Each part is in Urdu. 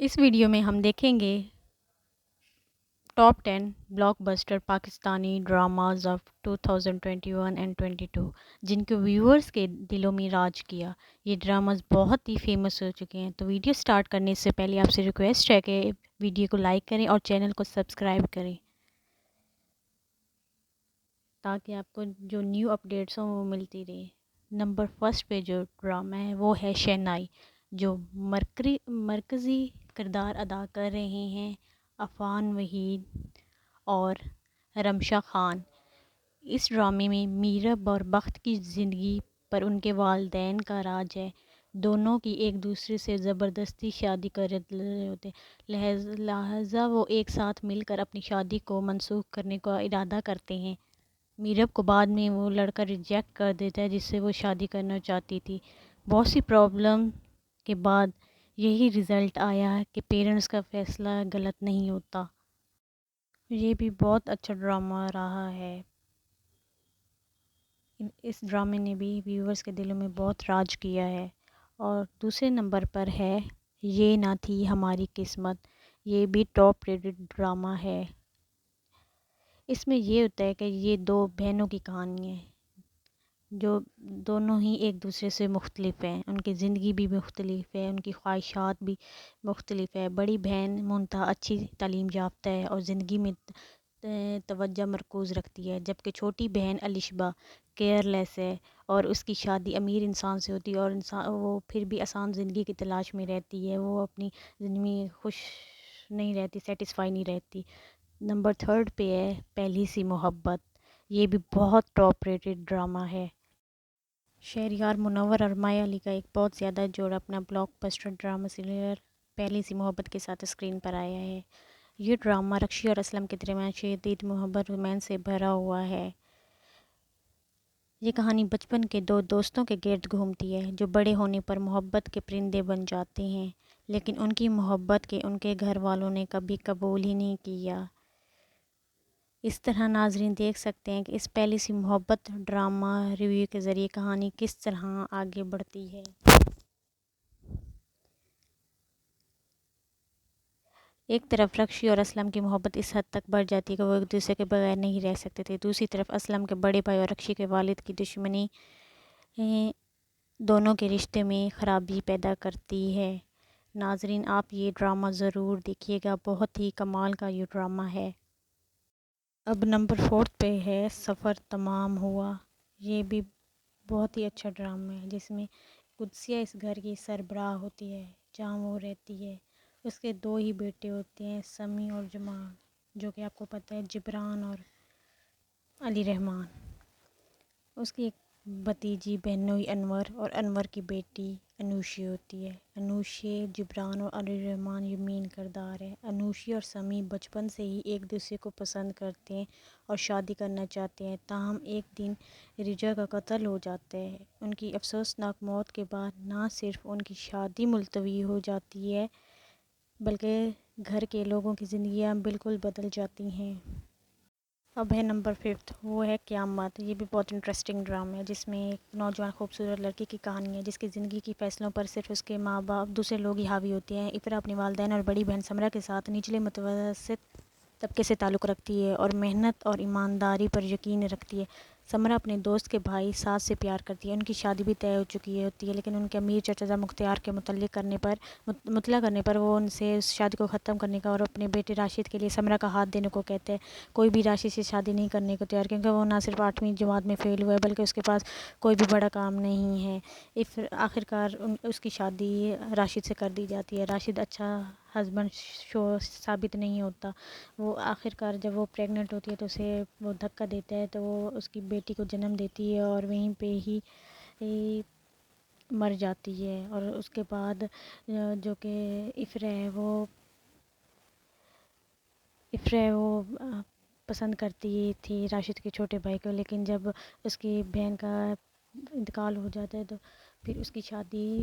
اس ویڈیو میں ہم دیکھیں گے top 10 block buster Pakistani dramas of 2021 and 22 جن کے ویورز کے دلوں میں راج کیا۔ یہ ڈراماز بہت ہی فیمس ہو چکے ہیں، تو ویڈیو سٹارٹ کرنے سے پہلے آپ سے ریکویسٹ ہے کہ ویڈیو کو لائک کریں اور چینل کو سبسکرائب کریں تاکہ آپ کو جو نیو اپڈیٹس ہوں وہ ملتی رہے۔ نمبر فرسٹ پہ جو ڈرامہ ہے وہ ہے شہنائی، جو مرکزی کردار ادا کر رہے ہیں عفان وحید اور رمشا خان۔ اس ڈرامے میں میرب اور بخت کی زندگی پر ان کے والدین کا راج ہے۔ دونوں کی ایک دوسرے سے زبردستی شادی کر رہے ہوتے ہیں، لہذا وہ ایک ساتھ مل کر اپنی شادی کو منسوخ کرنے کا ارادہ کرتے ہیں۔ میرب کو بعد میں وہ لڑکا ریجیکٹ کر دیتا ہے جس سے وہ شادی کرنا چاہتی تھی۔ بہت سی پرابلم کے بعد یہی رزلٹ آیا کہ پیرنٹس کا فیصلہ غلط نہیں ہوتا۔ یہ بھی بہت اچھا ڈرامہ رہا ہے۔ اس ڈرامے نے بھی ویورز کے دلوں میں بہت راج کیا ہے۔ اور دوسرے نمبر پر ہے یہ نہ تھی ہماری قسمت۔ یہ بھی ٹاپ ریٹڈ ڈرامہ ہے۔ اس میں یہ ہوتا ہے کہ یہ دو بہنوں کی کہانی ہے جو دونوں ہی ایک دوسرے سے مختلف ہیں، ان کی زندگی بھی مختلف ہے، ان کی خواہشات بھی مختلف ہے۔ بڑی بہن منتہا اچھی تعلیم یافتہ ہے اور زندگی میں توجہ مرکوز رکھتی ہے، جبکہ چھوٹی بہن الشبہ کیئر لیس ہے اور اس کی شادی امیر انسان سے ہوتی ہے اور وہ پھر بھی آسان زندگی کی تلاش میں رہتی ہے، وہ اپنی زندگی میں خوش نہیں رہتی، سیٹسفائی نہیں رہتی۔ نمبر تھرڈ پہ ہے پہلی سی محبت۔ یہ بھی بہت ٹاپ ریٹڈ ڈرامہ ہے۔ شہریار منور اور مایا علی کا ایک بہت زیادہ جوڑا اپنا بلاک بسٹر ڈرامہ سیریل پہلی سی محبت کے ساتھ اسکرین پر آیا ہے۔ یہ ڈرامہ رکشی اور اسلم کے درمیان شدید محبت رومانس سے بھرا ہوا ہے۔ یہ کہانی بچپن کے دو دوستوں کے گرد گھومتی ہے جو بڑے ہونے پر محبت کے پرندے بن جاتے ہیں، لیکن ان کی محبت کے ان کے گھر والوں نے کبھی قبول ہی نہیں کیا۔ اس طرح ناظرین دیکھ سکتے ہیں کہ اس پہلی سی محبت ڈرامہ ریویو کے ذریعے کہانی کس طرح آگے بڑھتی ہے۔ ایک طرف رکشی اور اسلم کی محبت اس حد تک بڑھ جاتی ہے کہ وہ ایک دوسرے کے بغیر نہیں رہ سکتے تھے، دوسری طرف اسلم کے بڑے بھائی اور رکشی کے والد کی دشمنی دونوں کے رشتے میں خرابی پیدا کرتی ہے۔ ناظرین آپ یہ ڈرامہ ضرور دیکھیے گا، بہت ہی کمال کا یہ ڈرامہ ہے۔ اب نمبر فورتھ پہ ہے سفر تمام ہوا۔ یہ بھی بہت ہی اچھا ڈرامہ ہے جس میں قدسیہ اس گھر کی سربراہ ہوتی ہے جہاں وہ رہتی ہے۔ اس کے دو ہی بیٹے ہوتے ہیں، سمیع اور جمال، جو کہ آپ کو پتہ ہے جبران اور علی رحمان۔ اس کی ایک بھتیجی بہنوئی انور اور انور کی بیٹی انوشی ہوتی ہے۔ انوشی، جبران اور علی رحمان یہ مین کردار ہے۔ انوشی اور سمیع بچپن سے ہی ایک دوسرے کو پسند کرتے ہیں اور شادی کرنا چاہتے ہیں، تاہم ایک دن رجا کا قتل ہو جاتا ہے۔ ان کی افسوسناک موت کے بعد نہ صرف ان کی شادی ملتوی ہو جاتی ہے بلکہ گھر کے لوگوں کی زندگیاں بالکل بدل جاتی ہیں۔ اب ہے نمبر ففتھ، وہ ہے قیامت۔ یہ بھی بہت انٹرسٹنگ ڈرامہ ہے جس میں ایک نوجوان خوبصورت لڑکی کی کہانی ہے جس کی زندگی کی فیصلوں پر صرف اس کے ماں باپ دوسرے لوگ ہی حاوی ہوتے ہیں۔ اقرا اپنے والدین اور بڑی بہن سمرہ کے ساتھ نچلے متوسط طبقے سے تعلق رکھتی ہے اور محنت اور ایمانداری پر یقین رکھتی ہے۔ سمرہ اپنے دوست کے بھائی سعد سے پیار کرتی ہے، ان کی شادی بھی طے ہو چکی ہوتی ہے، لیکن ان کے امیر چچا مختار کے مطلع کرنے پر وہ ان سے اس شادی کو ختم کرنے کا اور اپنے بیٹے راشد کے لیے سمرہ کا ہاتھ دینے کو کہتے ہیں۔ کوئی بھی راشد سے شادی نہیں کرنے کو تیار کیونکہ وہ نہ صرف 8ویں جماعت میں فیل ہوا ہے بلکہ اس کے پاس کوئی بھی بڑا کام نہیں ہے۔ آخرکار اس کی شادی راشد سے کر دی جاتی ہے۔ راشد اچھا ہسبینڈ ثابت نہیں ہوتا۔ وہ آخرکار جب وہ پریگننٹ ہوتی ہے تو اسے وہ دھکا دیتا ہے تو وہ اس کی بیٹی کو جنم دیتی ہے اور وہیں پہ ہی مر جاتی ہے۔ اور اس کے بعد جو کہ افرا ہے وہ پسند کرتی تھی راشد کے چھوٹے بھائی کو، لیکن جب اس کی بہن کا انتقال ہو جاتا ہے تو پھر اس کی شادی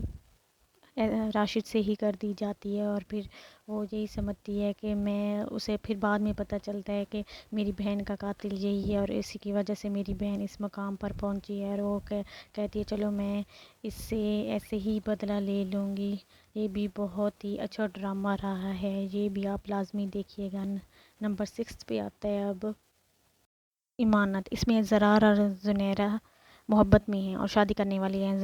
راشد سے ہی کر دی جاتی ہے، اور پھر وہ یہی سمجھتی ہے کہ میں اسے پھر بعد میں پتہ چلتا ہے کہ میری بہن کا قاتل یہی ہے، اور اسی کی وجہ سے میری بہن اس مقام پر پہنچی ہے، اور وہ کہتی ہے چلو میں اس سے ایسے ہی بدلہ لے لوں گی۔ یہ بھی بہت ہی اچھا ڈرامہ رہا ہے، یہ بھی آپ لازمی دیکھیے گا۔ نمبر 6 پہ آتا ہے اب امانت۔ اس میں زرار اور زنیرہ محبت میں ہیں اور شادی کرنے والی ہیں۔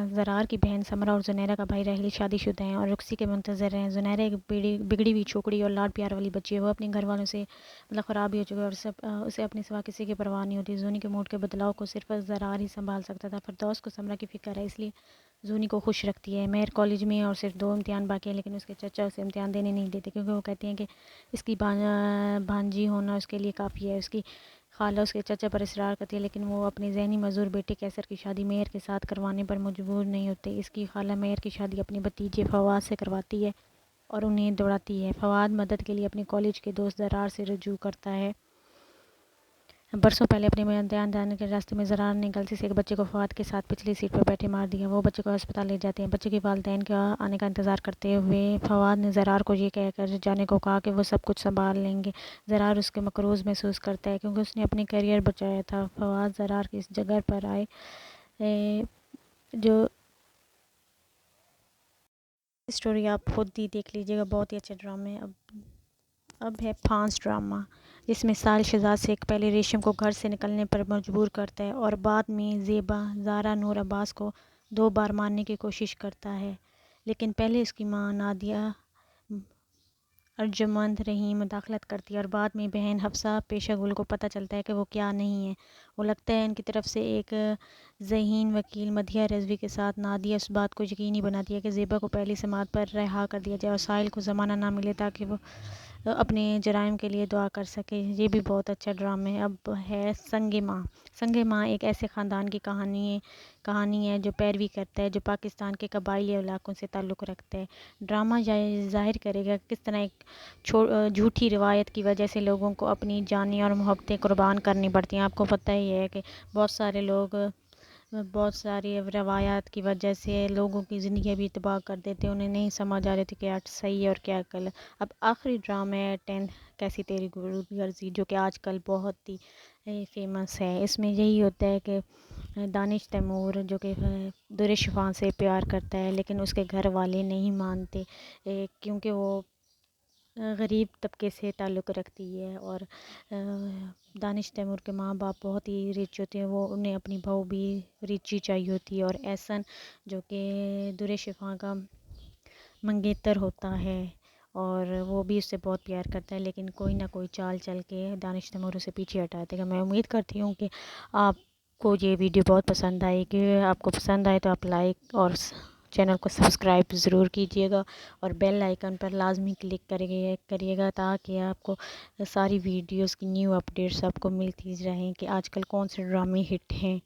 زرار کی بہن سمرہ اور زنیرہ کا بھائی راحیل شادی شدہ ہیں اور رخصی کے منتظر ہیں۔ زنیرہ ایک بگڑی ہوئی چھوکری اور لاڈ پیار والی بچی ہے، وہ اپنے گھر والوں سے خراب ہی ہو چکی ہے اور اسے اپنے سوا کسی کی پرواہ نہیں ہوتی۔ زونی کے موڈ کے بدلاؤ کو صرف زرار ہی سنبھال سکتا تھا۔ فردوس کو سمرہ کی فکر ہے، اس لیے زونی کو خوش رکھتی ہے۔ مہر کالج میں اور صرف 2 امتحان باقی ہیں، لیکن اس کے چچا اسے امتحان دینے نہیں دیتے کیونکہ وہ کہتے ہیں کہ اس کی بھانجی ہونا اس کے لیے کافی ہے۔ اس کی خالہ اس کے چچا پر اصرار کرتی ہے، لیکن وہ اپنے ذہنی معذور بیٹے کیسر کی شادی مہر کے ساتھ کروانے پر مجبور نہیں ہوتے۔ اس کی خالہ مہر کی شادی اپنے بھتیجے فواد سے کرواتی ہے اور انہیں دوڑاتی ہے۔ فواد مدد کے لیے اپنے کالج کے دوست زرار سے رجوع کرتا ہے۔ برسوں پہلے اپنے امتحان دینے کے راستے میں زرار نے غلطی سے ایک بچے کو فواد کے ساتھ پچھلی سیٹ پر بیٹھے مار دیا۔ وہ بچے کو ہسپتال لے جاتے ہیں۔ بچے کے والدین کے آنے کا انتظار کرتے ہوئے فواد نے زرار کو یہ کہہ کر جانے کو کہا کہ وہ سب کچھ سنبھال لیں گے۔ زرار اس کے مقروض محسوس کرتا ہے کیونکہ اس نے اپنے کیریئر بچایا تھا۔ فواد زرار کی اس جگہ پر آئے جو اسٹوری آپ خود ہی دیکھ لیجیے گا، بہت ہی اچھا ڈرامہ ہے۔ اب ہے پھانس ڈرامہ، جس میں ساحل شہزاد شیخ پہلے ریشم کو گھر سے نکلنے پر مجبور کرتا ہے اور بعد میں زیبا زارا نور عباس کو 2 بار مارنے کی کوشش کرتا ہے، لیکن پہلے اس کی ماں نادیہ ارجمند رحیم مداخلت کرتی ہے اور بعد میں بہن حفصہ پیشہ گل کو پتہ چلتا ہے کہ وہ کیا نہیں ہے۔ وہ لگتا ہے ان کی طرف سے ایک ذہین وکیل مدیحہ رضوی کے ساتھ نادیہ اس بات کو یقینی بناتی ہے کہ زیبا کو پہلی سماعت پر رہا کر دیا جائے اور ساحل کو زمانہ نہ ملے تاکہ وہ اپنے جرائم کے لیے دعا کر سکے۔ یہ بھی بہت اچھا ڈرامہ ہے۔ اب ہے سنگ ماں۔ سنگ ماں ایک ایسے خاندان کی کہانی ہے جو پیروی کرتا ہے، جو پاکستان کے قبائلی علاقوں سے تعلق رکھتا ہے۔ ڈرامہ ظاہر کرے گا کس طرح ایک جھوٹی روایت کی وجہ سے لوگوں کو اپنی جانیں اور محبتیں قربان کرنی پڑتی ہیں۔ آپ کو پتہ ہی ہے کہ بہت سارے لوگ بہت ساری روایات کی وجہ سے لوگوں کی زندگی بھی تباہ کر دیتے ہیں، انہیں نہیں سمجھ آ رہی تھی کیا صحیح ہے اور کیا غلط۔ اب آخری ڈرامہ ہے 10 کیسی تیری غرضی، جو کہ آج کل بہت ہی فیمس ہے۔ اس میں یہی ہوتا ہے کہ دانش تیمور جو کہ در شفا سے پیار کرتا ہے، لیکن اس کے گھر والے نہیں مانتے کیونکہ وہ غریب طبقے سے تعلق رکھتی ہے، اور دانش تیمور کے ماں باپ بہت ہی ریچ ہوتے ہیں، وہ انہیں اپنی بہو بھی ریچ ہی چاہیے ہوتی ہے، اور احسن جو کہ در شفا کا منگیتر ہوتا ہے اور وہ بھی اس سے بہت پیار کرتا ہے، لیکن کوئی نہ کوئی چال چل کے دانش تیمور اسے پیچھے ہٹاتے ہیں۔ میں امید کرتی ہوں کہ آپ کو یہ ویڈیو بہت پسند آئی، کہ آپ کو پسند آئے تو آپ لائک اور چینل کو سبسکرائب ضرور کیجیے گا اور بیل آئیکن پر لازمی کلک کریے گا تاکہ آپ کو ساری ویڈیوز کی نیو اپڈیٹس آپ کو ملتی رہیں کہ آج کل کون سے ڈرامے ہٹ ہیں۔